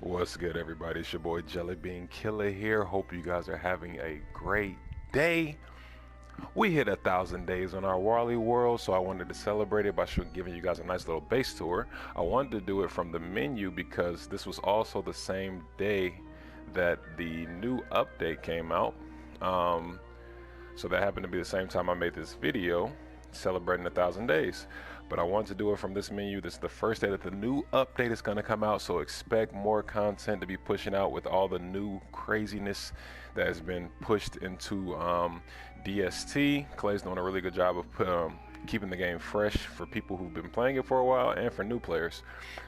What's good, everybody? It's your boy Jelly Bean Killer here. Hope you guys are having a great day. We hit 1,000 days on our Warley world, so I wanted to celebrate it by giving you guys a nice little base tour. I wanted to do it from the menu because this was also the same day that the new update came out. So that happened to be the same time I made this video celebrating 1,000 days. But I want to do it from this menu. This is the first day that the new update is going to come out, so expect more content to be pushing out with all the new craziness that has been pushed into DST. Clay's doing a really good job of keeping the game fresh for people who've been playing it for a while and for new players.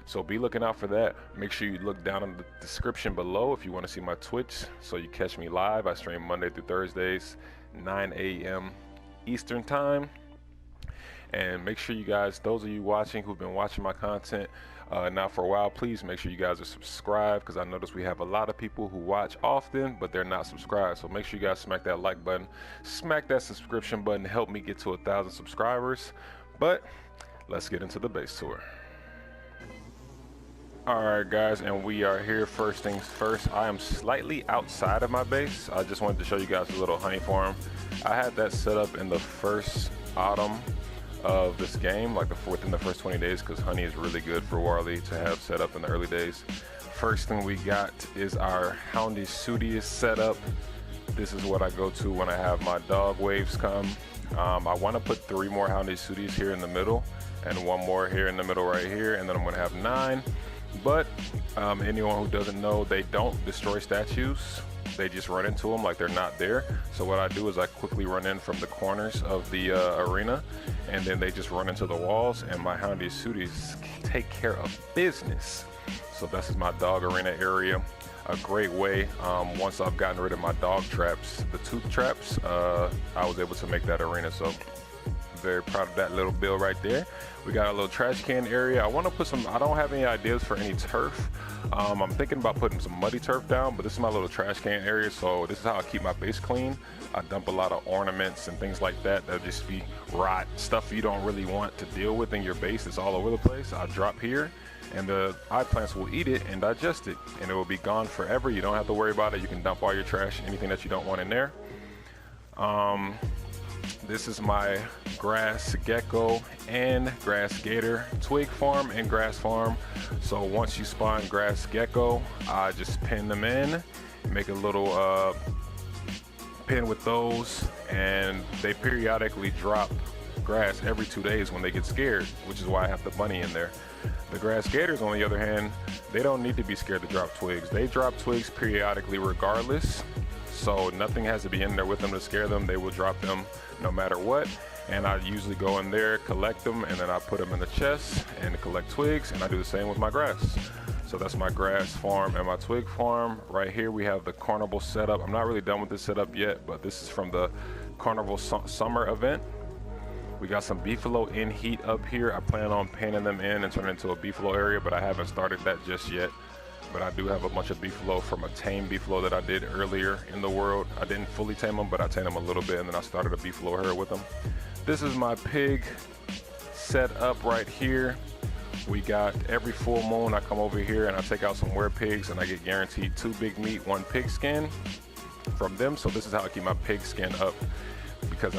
So be looking out for that. Make sure you look down in the description below if you want to see my Twitch, so you catch me live. I stream Monday through Thursdays, 9 a.m. Eastern time. And make sure you guys, those of you watching who've been watching my content now for a while, please make sure you guys are subscribed, because I notice we have a lot of people who watch often but they're not subscribed. So make sure you guys smack that like button, smack that subscription button, help me get to 1,000 subscribers. But let's get into the base tour. Alright guys, and we are here. First things first, I am slightly outside of my base. I just wanted to show you guys a little honey farm. I had that set up in the first autumn of this game, like within the first 20 days, because honey is really good for Warley to have set up in the early days. First thing we got is our Houndy Sudius setup. This is what I go to when I have my dog waves come. I want to put 3 more Houndy Sudius here in the middle and 1 more here in the middle right here, and then I'm going to have 9. But anyone who doesn't know, they don't destroy statues. They just run into them like they're not there. So what I do is I quickly run in from the corners of the arena, and then they just run into the walls, and my Houndy Sudius take care of business. So this is my dog arena area. A great way, once I've gotten rid of my dog traps, the tooth traps, I was able to make that arena. So very proud of that little build right there. We got a little trash can area. I want to put some, I don't have any ideas for any turf. I'm thinking about putting some muddy turf down, but this is my little trash can area, so this is how I keep my base clean. I dump a lot of ornaments and things like that that just be rot, stuff you don't really want to deal with in your base. It's all over the place. I drop here, and the eye plants will eat it and digest it, and it will be gone forever. You don't have to worry about it. You can dump all your trash, anything that you don't want in there. This is my grass gecko and grass gator twig farm and grass farm. So once you spawn grass gecko, I just pin them in, make a little pin with those, and they periodically drop grass every 2 days when they get scared, which is why I have the bunny in there. The grass gators, on the other hand, they don't need to be scared to drop twigs. They drop twigs periodically regardless. So nothing has to be in there with them to scare them. They will drop them no matter what. And I usually go in there, collect them, and then I put them in the chest and collect twigs, and I do the same with my grass. So that's my grass farm and my twig farm. Right here we have the carnival setup. I'm not really done with this setup yet, but this is from the carnival summer event. We got some beefalo in heat up here. I plan on painting them in and turning it into a beefalo area, but I haven't started that just yet. But I do have a bunch of beefalo from a tame beefalo that I did earlier in the world. I didn't fully tame them, but I tamed them a little bit, and then I started a beefalo herd with them. This is my pig set up right here. We got every full moon I come over here and I take out some pigs, and I get guaranteed 2 big meat, 1 pig skin from them. So this is how I keep my pig skin up, because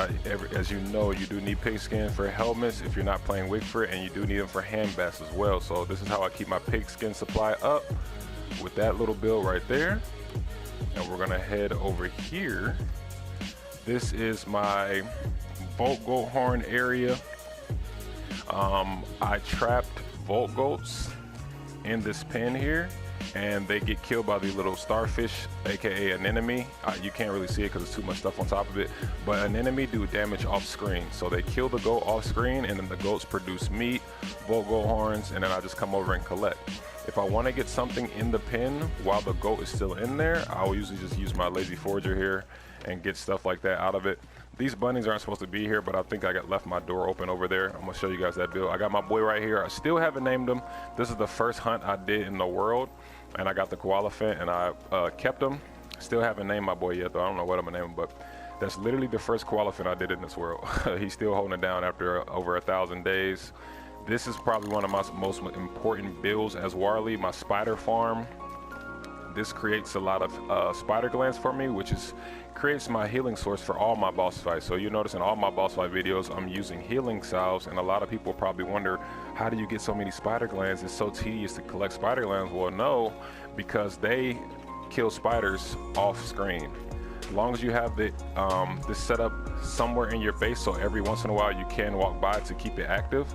as you know, you do need pig skin for helmets if you're not playing Wigford, and you do need them for hand bats as well. So this is how I keep my pig skin supply up, with that little build right there. And we're gonna head over here. This is my Volt Goat Horn area. I trapped Volt Goats in this pen here, and they get killed by the little starfish, aka an enemy. You can't really see it because there's too much stuff on top of it, but an enemy do damage off screen. So they kill the goat off screen, and then the goats produce meat, Volt Goat horns, and then I just come over and collect. If I want to get something in the pen while the goat is still in there, I will usually just use my lazy forager here and get stuff like that out of it. These bunnies aren't supposed to be here, but I think I left my door open over there. I'm gonna show you guys that build. I got my boy right here. I still haven't named him. This is the first hunt I did in the world, and I got the koala fin, and I kept him. Still haven't named my boy yet, though. I don't know what I'm gonna name him, but that's literally the first koala fin I did in this world. He's still holding it down after over 1,000 days. This is probably one of my most important builds as Warley, my spider farm. this creates a lot of spider glands for me, which creates my healing source for all my boss fights. So you notice in all my boss fight videos, I'm using healing salves, and a lot of people probably wonder, how do you get so many spider glands? It's so tedious to collect spider glands. Well, no, because they kill spiders off screen. As long as you have this set up somewhere in your base, so every once in a while you can walk by to keep it active,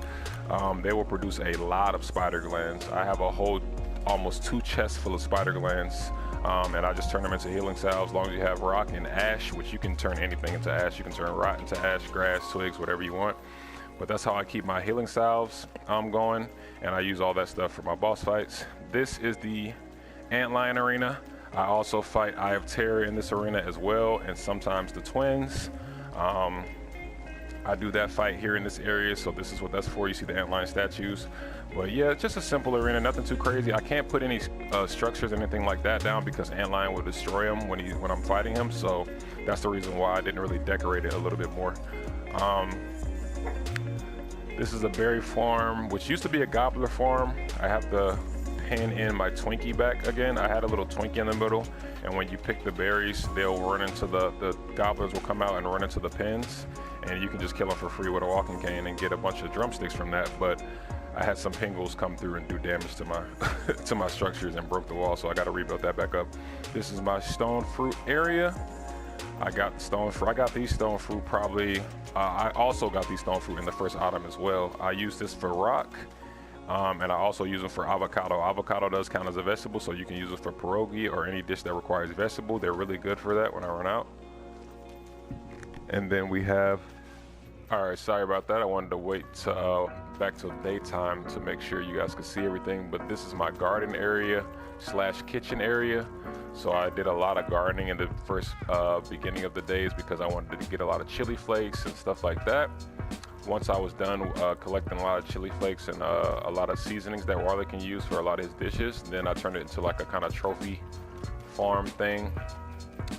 they will produce a lot of spider glands. I have a whole almost 2 chests full of spider glands, and I just turn them into healing salves. As long as you have rock and ash, which you can turn anything into ash. You can turn rock into ash, grass, twigs, whatever you want. But that's how I keep my healing salves going, and I use all that stuff for my boss fights. This is the Antlion arena. I also fight Eye of Terror in this arena as well, and sometimes the twins. I do that fight here in this area, so this is what that's for. You see the Antlion statues. But yeah, just a simple arena, nothing too crazy. I can't put any structures or anything like that down because Antlion will destroy him when I'm fighting him, so that's the reason why I didn't really decorate it a little bit more. This is a berry farm, which used to be a gobbler farm. I have to pin in my Twinkie back again. I had a little Twinkie in the middle, and when you pick the berries, they'll run into the gobblers will come out and run into the pins, and you can just kill them for free with a walking cane and get a bunch of drumsticks from that. But I had some pingles come through and do damage to my to my structures and broke the wall, so I got to rebuild that back up. This is my stone fruit area. I got stone fruit. I got these stone fruit probably. I also got these stone fruit in the first autumn as well. I use this for rock, and I also use them for avocado. Avocado does count as a vegetable, so you can use it for pierogi or any dish that requires vegetable. They're really good for that when I run out. And then we have, all right, sorry about that. I wanted to wait back till daytime to make sure you guys could see everything. But this is my garden area / kitchen area. So I did a lot of gardening in the first beginning of the days because I wanted to get a lot of chili flakes and stuff like that. Once I was done collecting a lot of chili flakes and a lot of seasonings that Warley can use for a lot of his dishes, then I turned it into like a kind of trophy farm thing.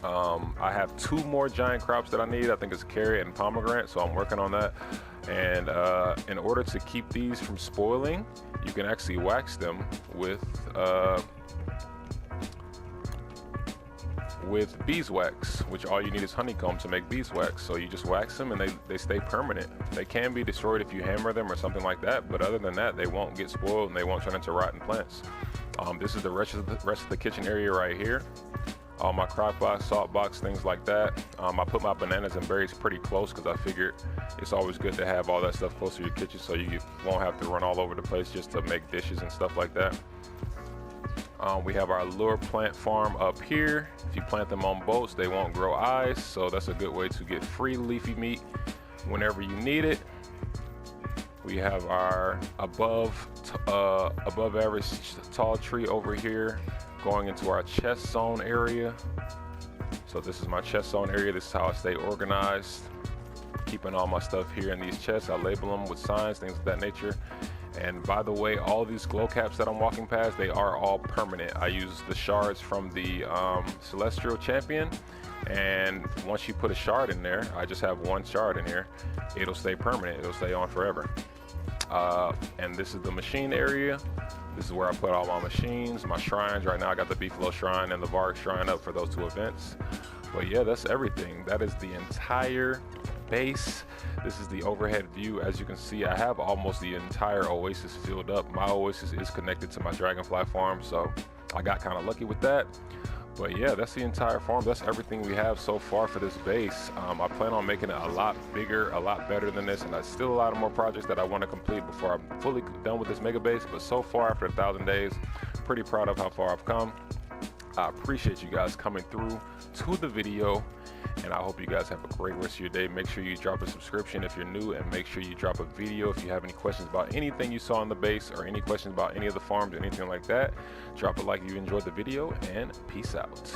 I have 2 more giant crops that I need. I think it's carrot and pomegranate, so I'm working on that. And in order to keep these from spoiling, you can actually wax them with beeswax, which all you need is honeycomb to make beeswax. So you just wax them and they stay permanent. They can be destroyed if you hammer them or something like that, but other than that, they won't get spoiled and they won't turn into rotten plants. This is the rest of the kitchen area right here. All my crock box, salt box, things like that. I put my bananas and berries pretty close because I figured it's always good to have all that stuff close to your kitchen so you won't have to run all over the place just to make dishes and stuff like that. We have our lure plant farm up here. If you plant them on boats, they won't grow eyes, so that's a good way to get free leafy meat whenever you need it. We have our above average tall tree over here going into our chest zone area. So this is my chest zone area. This is how I stay organized, keeping all my stuff here in these chests. I label them with signs, things of that nature. And by the way, all these glow caps that I'm walking past, they are all permanent. I use the shards from the Celestial Champion, and once you put a shard in there, I just have 1 shard in here, it'll stay permanent, it'll stay on forever. And this is the machine area. This is where I put all my machines, my shrines. Right now I got the Beefalo Shrine and the Varg Shrine up for those 2 events. But yeah, that's everything. That is the entire base. This is the overhead view. As you can see, I have almost the entire Oasis filled up. My Oasis is connected to my Dragonfly farm, so I got kind of lucky with that. But yeah, that's the entire farm. That's everything we have so far for this base. I plan on making it a lot bigger, a lot better than this, and there's still a lot of more projects that I want to complete before I'm fully done with this mega base. But so far, after 1,000 days, pretty proud of how far I've come. I appreciate you guys coming through to the video, and I hope you guys have a great rest of your day. Make sure you drop a subscription if you're new, and make sure you drop a video if you have any questions about anything you saw on the base or any questions about any of the farms or anything like that. Drop a like if you enjoyed the video, and peace out.